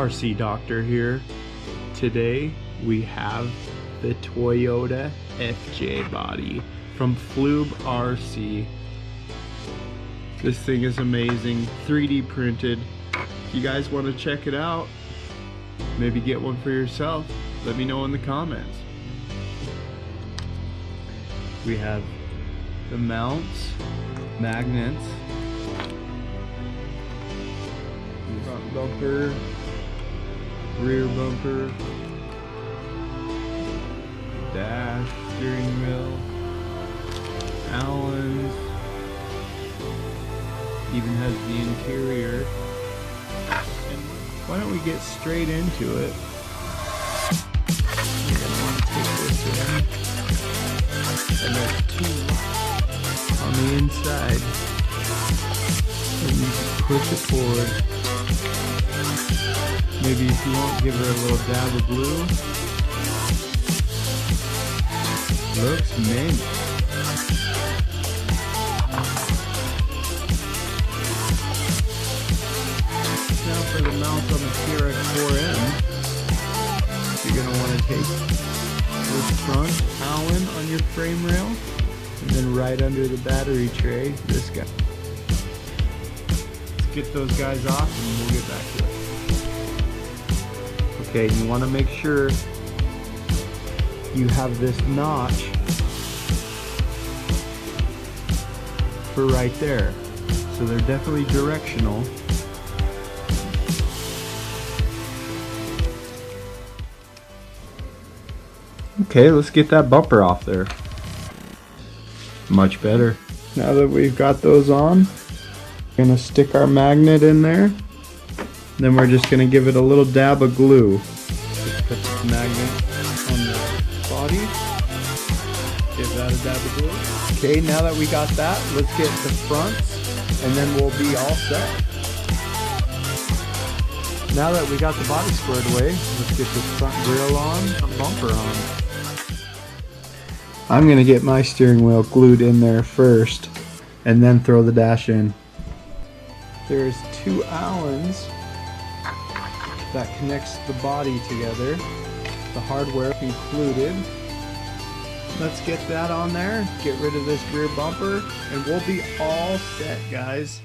RC Doctor here. Today we have the Toyota FJ body from Flub Rc. This thing is amazing, 3D printed. If you guys want to check it out, maybe get one for yourself, let me know in the comments. We have the mounts, magnets, front bumper, rear bumper, dash, steering wheel, Allen's, even has the interior. And why don't we get straight into it? And there's two on the inside, and you just push it forward. Maybe if you want, give her a little dab of glue. Looks mint. Now for the mount on the Trxxas 4m, you're going to want to take this front Allen on your frame rail, and then right under the battery tray, this guy. Let's get those guys off and we'll get back to it. Okay, you want to make sure you have this notch for right there. So they're definitely directional. Okay, let's get that bumper off there. Much better. Now that we've got those on, we're gonna stick our magnet in there. Then we're just gonna give it a little dab of glue. Just put this magnet on the body. Give that a dab of glue. Okay, now that we got that, let's get the fronts, and then we'll be all set. Now that we got the body squared away, let's get this front grille on, bumper on. I'm going to get my steering wheel glued in there first and then throw the dash in. There's two Allens that connects the body together, the hardware included. Let's get that on there, get rid of this rear bumper, and we'll be all set, guys.